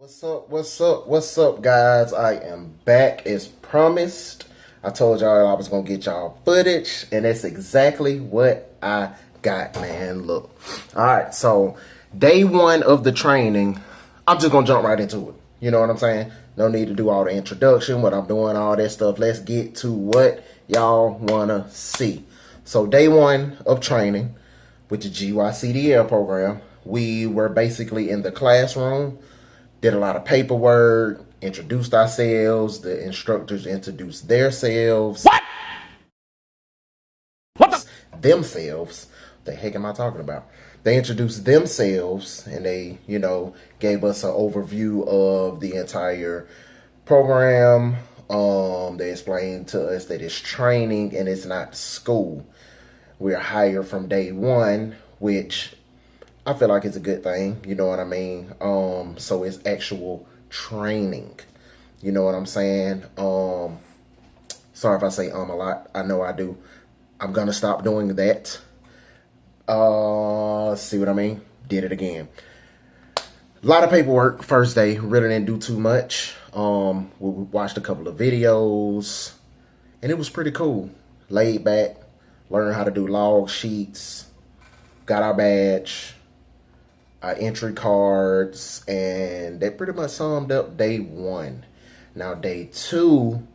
What's up? What's up? What's up, guys? I am back as promised. I told y'all I was gonna get y'all footage, and that's exactly what I got, man. Look. Alright, so day one of the training, I'm just gonna jump right into it. You know what I'm saying? No need to do all the introduction, what I'm doing, all that stuff. Let's get to what y'all wanna see. So day one of training with the GYCDL program, we were basically in the classroom. Did a lot of paperwork, introduced ourselves. The instructors introduced themselves. What? Themselves. The heck am I talking about? They introduced themselves and they, gave us an overview of the entire program. They explained to us that it's training and it's not school. We're hired from day one, which I feel like it's a good thing, you know what I mean? So it's actual training. You know what I'm saying? Sorry if I say a lot. I know I do. I'm gonna stop doing that. See what I mean? Did it again. A lot of paperwork first day. Really didn't do too much. We watched a couple of videos and it was pretty cool. Laid back, learned how to do log sheets, got our badge, our entry cards, and they pretty much summed up day one. Now day two,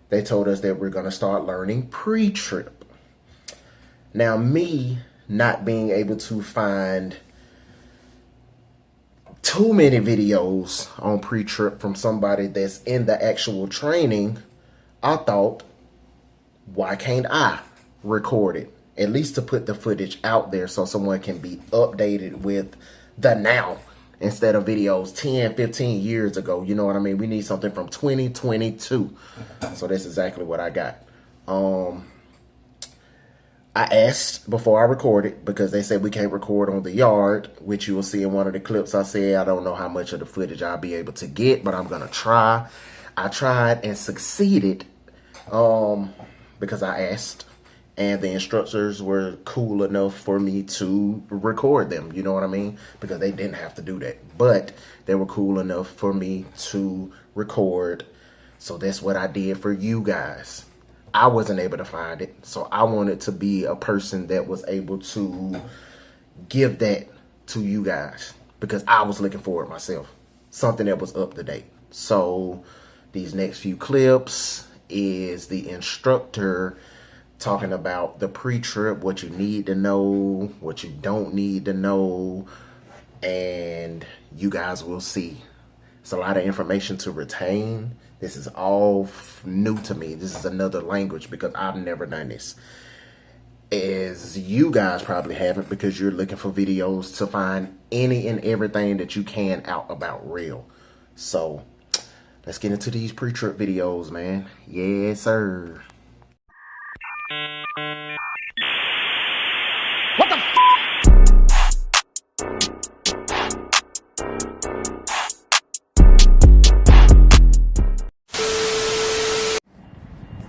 they told us that we're gonna start learning pre-trip. Now me not being able to find too many videos on pre-trip from somebody that's in the actual training, I thought, why can't I record it? At least to put the footage out there so someone can be updated with the now instead of videos 10, 15 years ago. You know what I mean? We need something from 2022. So that's exactly what I got. I asked before I recorded because they said we can't record on the yard, which you will see in one of the clips. I said I don't know how much of the footage I'll be able to get, but I'm going to try. I tried and succeeded because I asked. And the instructors were cool enough for me to record them. You know what I mean? Because they didn't have to do that. But they were cool enough for me to record. So that's what I did for you guys. I wasn't able to find it. So I wanted to be a person that was able to give that to you guys. Because I was looking for it myself. Something that was up to date. So these next few clips is the instructor talking about the pre-trip, what you need to know, what you don't need to know, and you guys will see. It's a lot of information to retain. This is all new to me. This is another language because I've never done this. As you guys probably haven't because you're looking for videos to find any and everything that you can out about real. So let's get into these pre-trip videos, man. Yes, sir. What the f?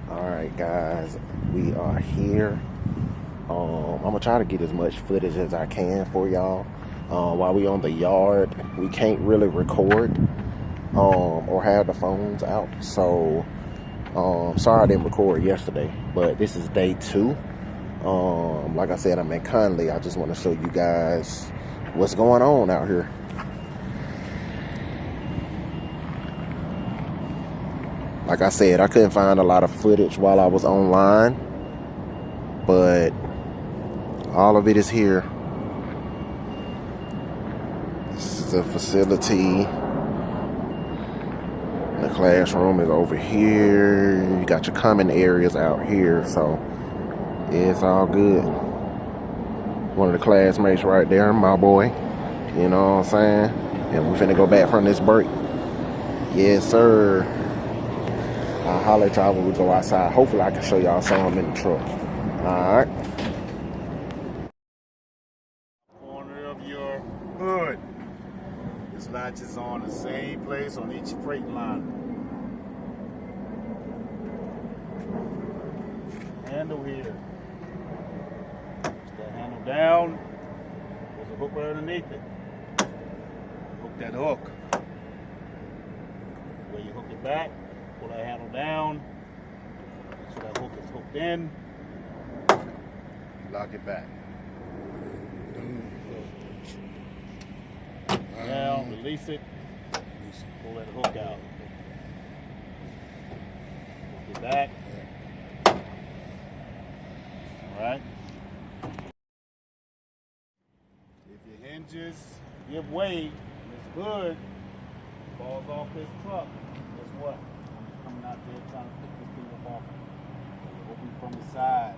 Alright guys, we are here. I'm gonna try to get as much footage as I can for y'all. While we on the yard, we can't really record or have the phones out. So sorry I didn't record yesterday, but this is day two. Like I said, I'm in Conley. I just want to show you guys what's going on out here. Like I said, I couldn't find a lot of footage while I was online, but all of it is here. This is a facility. The classroom is over here. You got your common areas out here, so it's all good. One of the classmates right there, my boy. You know what I'm saying? And we finna go back from this break. Yes, sir. I'll holler at y'all when we go outside. Hopefully I can show y'all some of them in the truck. Alright. Corner of your hood. This latch is on the same place on each freight line. Handle here. Push that handle down. There's a hook right underneath it. Hook that hook. where you hook it back, pull that handle down, make sure that hook is hooked in, lock it back. Now, release it, pull that hook out. Hook it back. Alright. If your hinges give way, and this hood falls off this truck, guess what? I'm coming out there trying to pick this thing up off. Open from the side.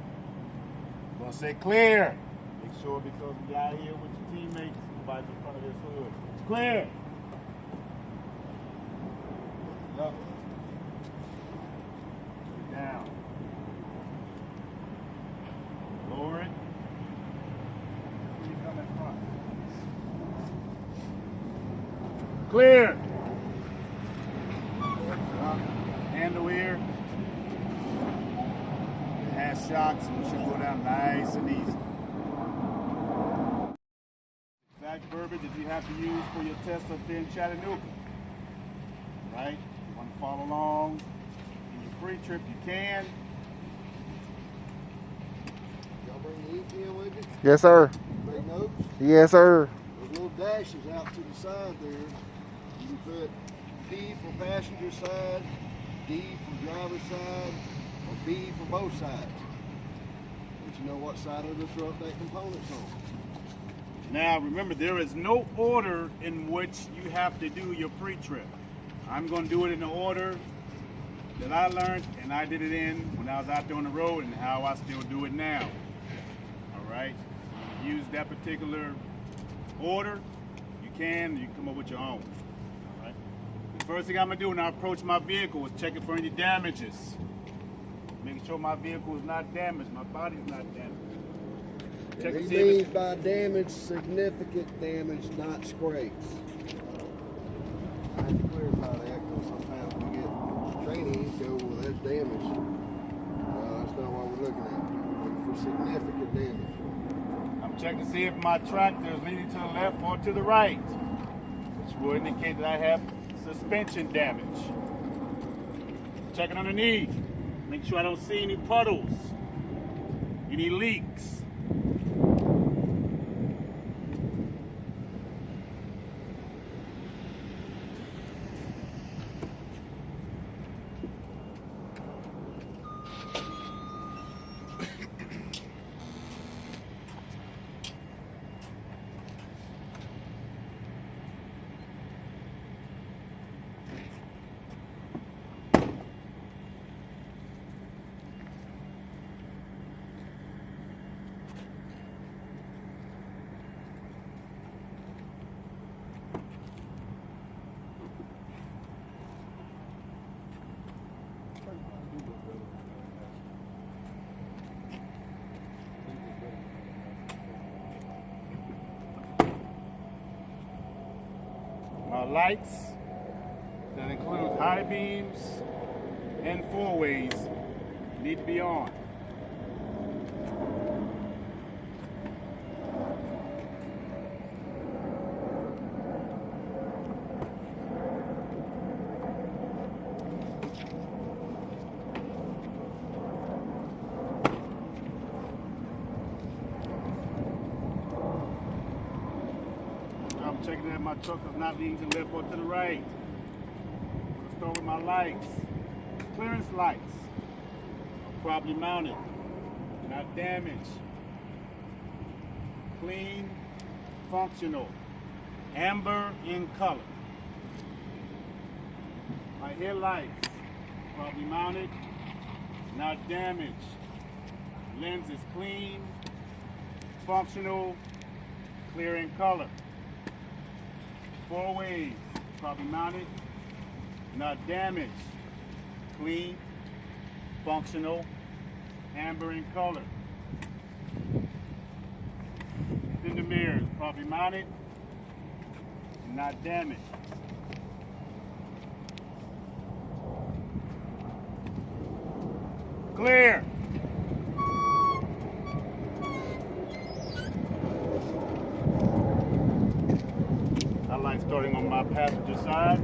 I'm gonna say clear. Make sure because we out here with your teammates, nobody's in front of this hood. It's clear. Up. Down. Lower it. You come in front. Clear. Handle here. It has shocks, and we should go down nice and easy. Exact verbiage that you have to use for your test up there in Chattanooga. Right? You want to follow along in your pre-trip, you can. Y'all bring the EPM with you? Yes, sir. Big notes? Yes, sir. Those little dashes out to the side there. You can put P for passenger side, D for driver's side, or B for both sides. But you know what side of the truck that component's on. Now remember, there is no order in which you have to do your pre-trip. I'm going to do it in the order that I learned and I did it in when I was out there on the road and how I still do it now. All right? Use that particular order. You can come up with your own. All right? The first thing I'm going to do when I approach my vehicle is check it for any damages. Making sure my vehicle is not damaged, my body's not damaged. Check He and see if means it's by damage, significant damage, not scrapes. I have to clarify that because sometimes we get training go, well, that's damage. That's not what we're looking at. We're looking for significant damage. I'm checking to see if my tractor is leaning to the left or to the right, which will indicate that I have suspension damage. Checking underneath, make sure I don't see any puddles, any leaks. My lights that include high beams and four ways need to be on. I'm checking that my truck is not leaning to the left or to the right. I'm going to start with my lights. Clearance lights are properly mounted, not damaged. Clean, functional, amber in color. My headlights properly mounted, not damaged. Lens is clean, functional, clear in color. Four ways, properly mounted, not damaged, clean, functional, amber in color. Then the mirrors, properly mounted, not damaged. Clear. I like starting on my passenger side.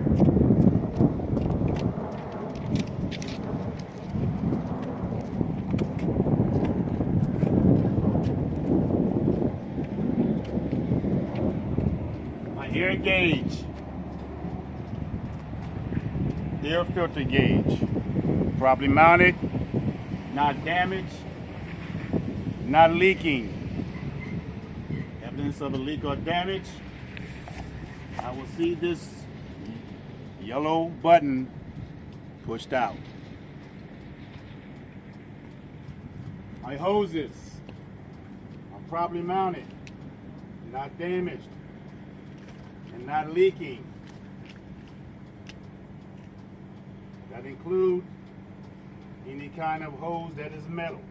air filter gauge. Properly mounted, not damaged, not leaking. Evidence of a leak or damage. I will see this yellow button pushed out. My hoses are properly mounted, not damaged, and not leaking. That include any kind of hose that is metal.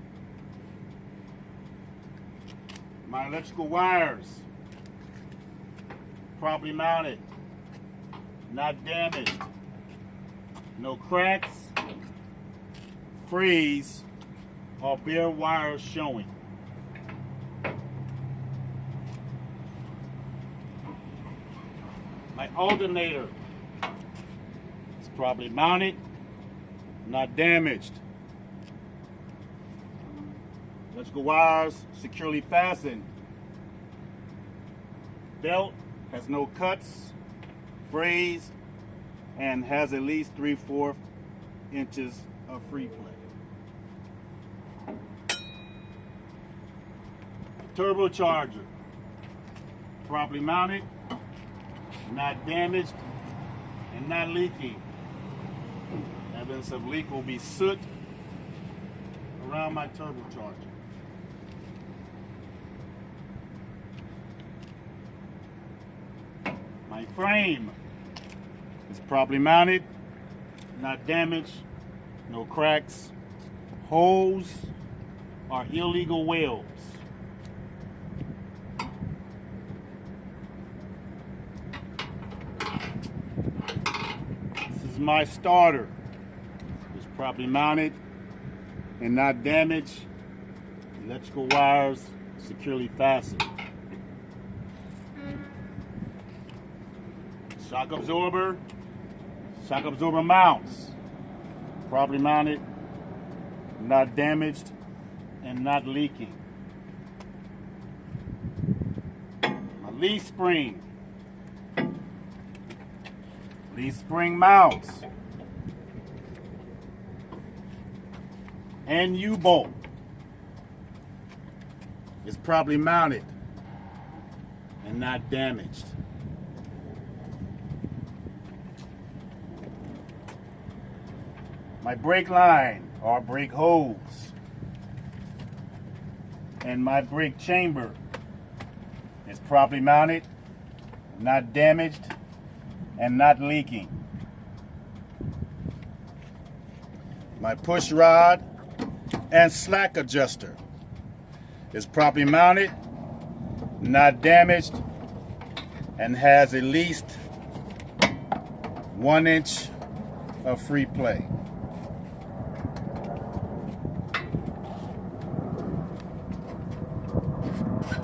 My electrical wires, properly mounted, not damaged, no cracks, frizz, or bare wires showing. My alternator is properly mounted, not damaged. Electrical wires securely fastened. Belt has no cuts, frizz, and has at least 3/4 inches of free play. Turbocharger, properly mounted, not damaged, and not leaking. Evidence of leak will be soot around my turbocharger. My frame is properly mounted, not damaged, no cracks, holes, or illegal welds. This is my starter. It's properly mounted and not damaged. Electrical wires securely fastened. Shock absorber mounts, properly mounted, not damaged, and not leaking. My leaf spring mounts, and U-bolt is properly mounted and not damaged. My brake line or brake hose and my brake chamber is properly mounted, not damaged, and not leaking. My push rod and slack adjuster is properly mounted, not damaged, and has at least 1 inch of free play.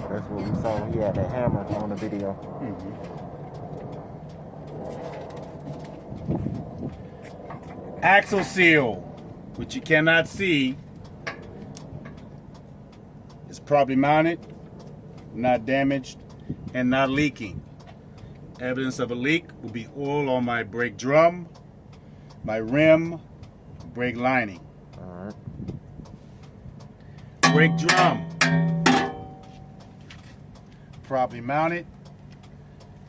That's what we saw. He had that hammer on the video. Axle seal, which you cannot see, is properly mounted, not damaged, and not leaking. Evidence of a leak will be oil on my brake drum, my rim, brake lining. All right. Brake drum, properly mounted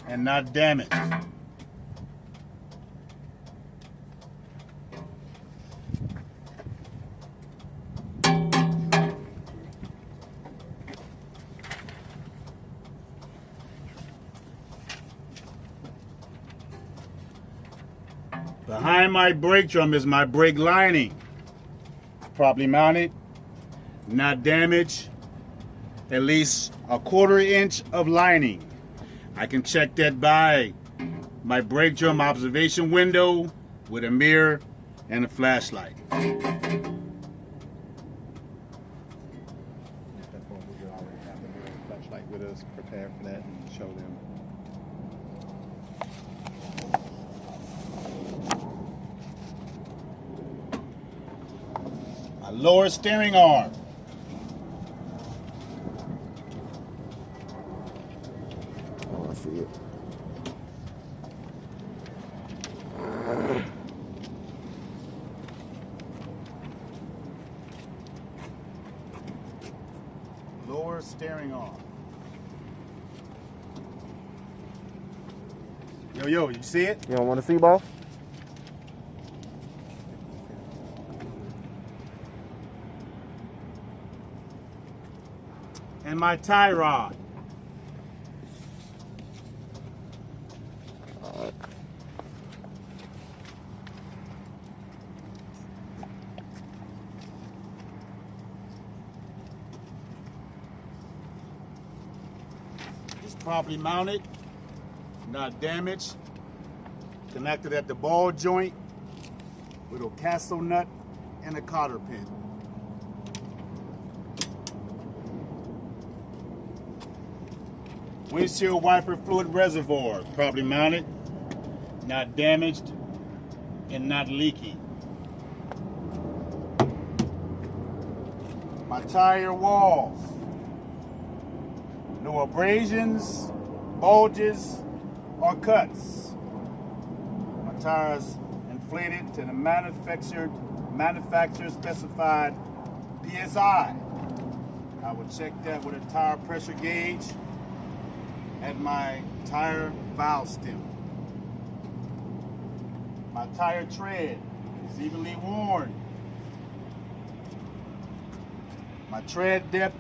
and not damaged. Behind my brake drum is my brake lining, properly mounted, not damaged, at least 1/4 inch of lining. I can check that by my brake drum observation window with a mirror and a flashlight. At that point, we could already have the mirror and flashlight with us, prepare for that, and show them. My lower steering arm, Oh, I see it. steering arm. Yo, you see it? You don't want to see, boss? And my tie rod. It's properly mounted, not damaged. Connected at the ball joint with a castle nut and a cotter pin. Windshield wiper fluid reservoir, properly mounted, not damaged, and not leaky. My tire walls, no abrasions, bulges, or cuts. My tires inflated to the manufacturer specified PSI. I will check that with a tire pressure gauge at my tire valve stem. My tire tread is evenly worn. My tread depth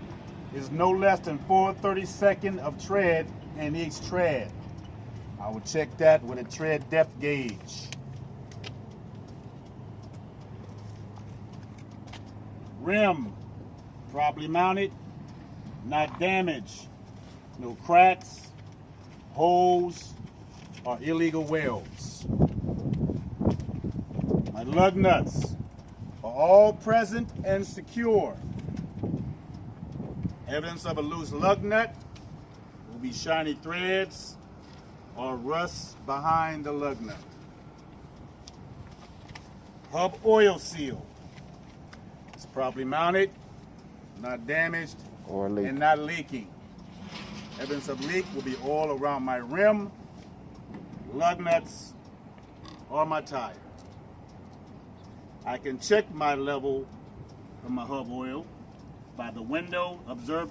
is no less than 4/32 of tread in each tread. I will check that with a tread depth gauge. Rim, properly mounted, not damaged. No cracks, holes, or illegal welds. My lug nuts are all present and secure. Evidence of a loose lug nut will be shiny threads or rust behind the lug nut. Hub oil seal. It's properly mounted, not damaged, Or leak. and not leaking. Evidence of leak will be all around my rim, lug nuts, or my tire. I can check my level of my hub oil by the window,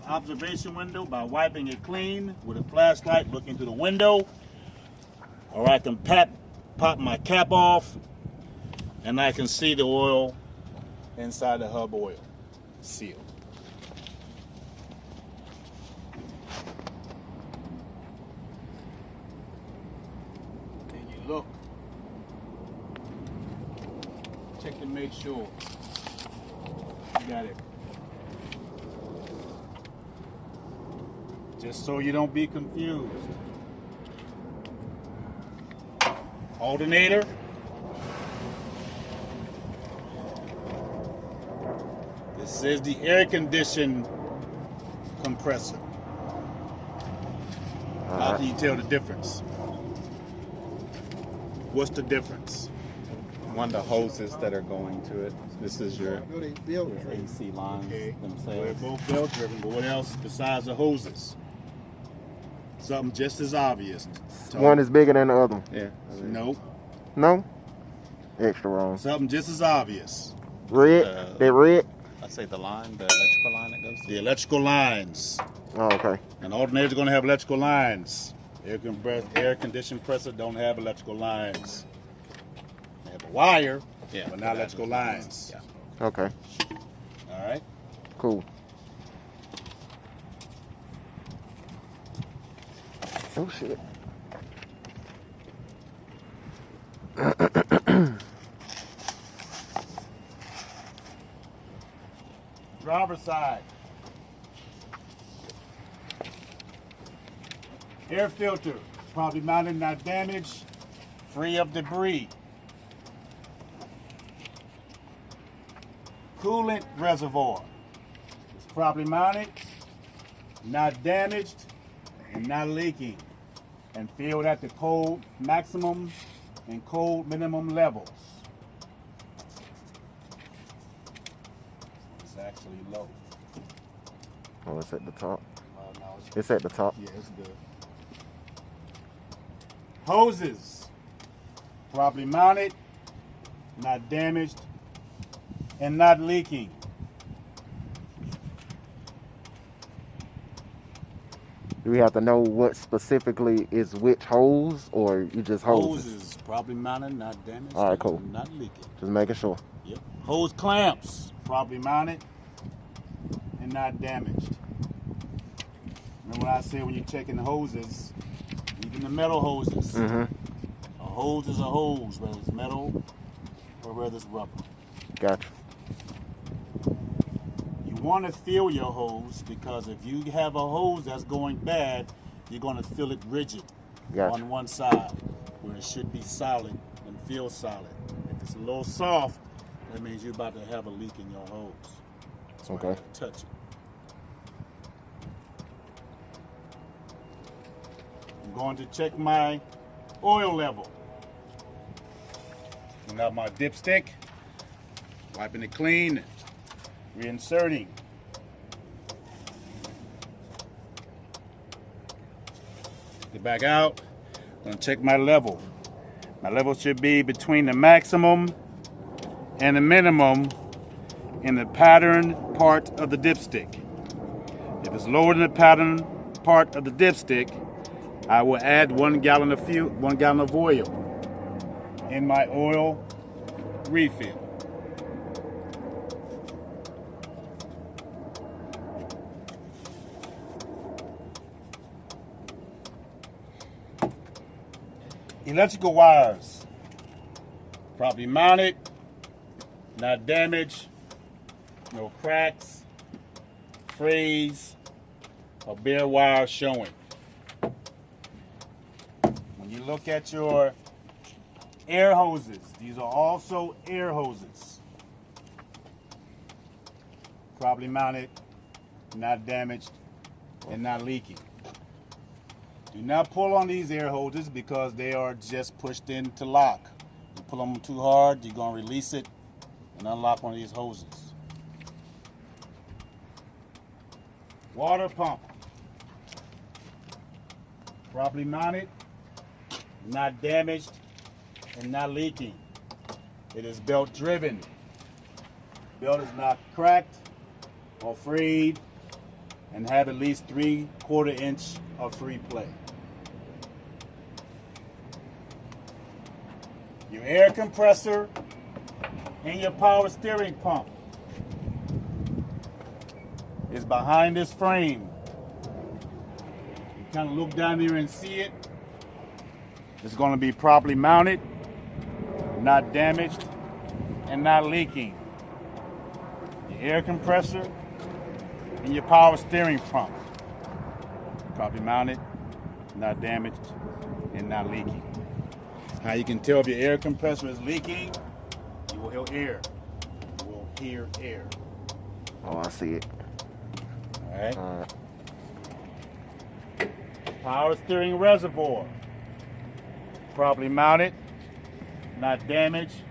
observation window, by wiping it clean with a flashlight looking through the window, or I can pop my cap off and I can see the oil inside the hub oil seal. Then you look, check to make sure you got it. Just so you don't be confused. Alternator. This is the air conditioned compressor. How can you tell the difference? What's the difference? One of the hoses that are going to it. This is your Build AC lines They're themselves. both belt driven, but what else besides the hoses? Something just as obvious. One is bigger than the other one. Yeah. Nope. No? Extra wrong. Something just as obvious. Red? That red? I say the line, the electrical line that goes to The electrical lines. Oh, okay. An alternator's going to have electrical lines. Air conditioned compressor don't have electrical lines. They have a wire, Yeah, but not electrical lines. Yeah. Okay. All right. Cool. Oh, shit. Driver side. Air filter, probably mounted, not damaged, free of debris. Coolant reservoir. It's properly mounted, not damaged, and not leaking, and filled at the cold maximum and cold minimum levels. It's actually low. Oh, it's at the top. No, It's at the top. yeah, it's good. Hoses, properly mounted, not damaged, and not leaking. Do we have to know what specifically is which hose, or you just hoses? Hoses, properly mounted, not damaged. All right, cool. Not leaking. Just making sure. Yep. Hose clamps, properly mounted and not damaged. Remember what I said when you're checking the hoses, even the metal hoses. Mm-hmm. A hose is a hose, whether it's metal or whether it's rubber. Gotcha. You want to feel your hose, because if you have a hose that's going bad, you're going to feel it rigid on one side, where it should be solid and feel solid. If it's a little soft, that means you're about to have a leak in your hose. That's why you gotta touch it. I'm going to check my oil level. I got my dipstick, wiping it clean, reinserting. Get back out. I'm going to check my level. My level should be between the maximum and the minimum in the pattern part of the dipstick. If it's lower than the pattern part of the dipstick, I will add 1 gallon of fuel, 1 gallon of oil in my oil refill. Electrical wires, properly mounted, not damaged, no cracks, frays, or bare wire showing. When you look at your air hoses, these are also air hoses. Properly mounted, not damaged, and not leaking. Do not pull on these air hoses because they are just pushed in to lock. You pull them too hard, you're going to release it and unlock one of these hoses. Water pump. Properly mounted, not damaged, and not leaking. It is belt driven. Belt is not cracked or frayed and have at least 3/4 inch of free play. Your air compressor and your power steering pump is behind this frame. You kind of look down there and see it. It's going to be properly mounted, not damaged, and not leaking. Your air compressor and your power steering pump, properly mounted, not damaged, and not leaking. How you can tell if your air compressor is leaking, you will hear air. You will hear air. Oh, I see it. All right. Power steering reservoir, properly mounted, not damaged,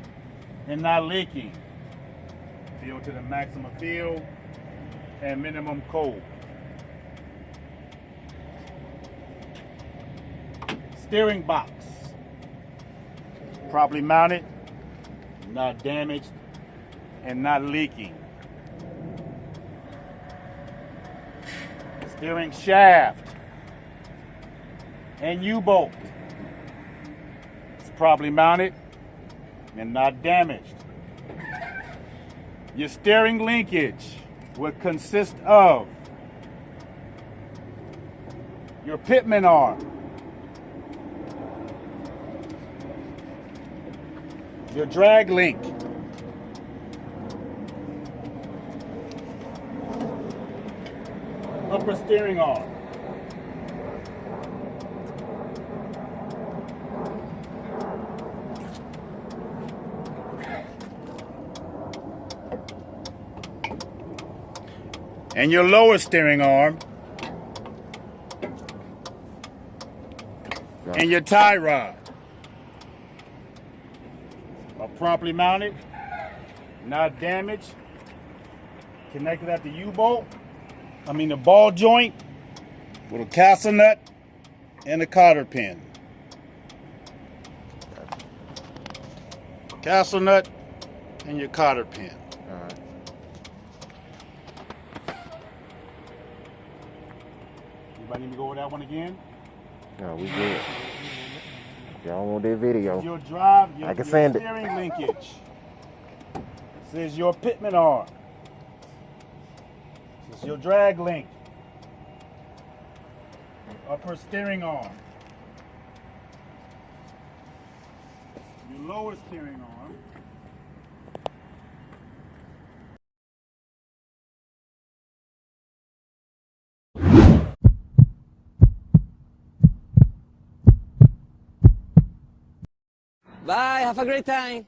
and not leaking. Fill to the maximum fill and minimum cold. Steering box, properly mounted, not damaged, and not leaking. Steering shaft and U-bolt, it's properly mounted and not damaged. Your steering linkage would consist of your pitman arm, your drag link, upper steering arm, and your lower steering arm, and your tie rod are properly mounted, not damaged, connected at the U-bolt, the ball joint with a castle nut and a cotter pin. Castle nut and your cotter pin. All right. Anybody need to go over that? that one again. No, we good. Y'all want that video? Your drive, I your can send it. steering linkage. This is your pitman arm. This is your drag link. Upper steering arm. Your lower steering arm. Bye, have a great time.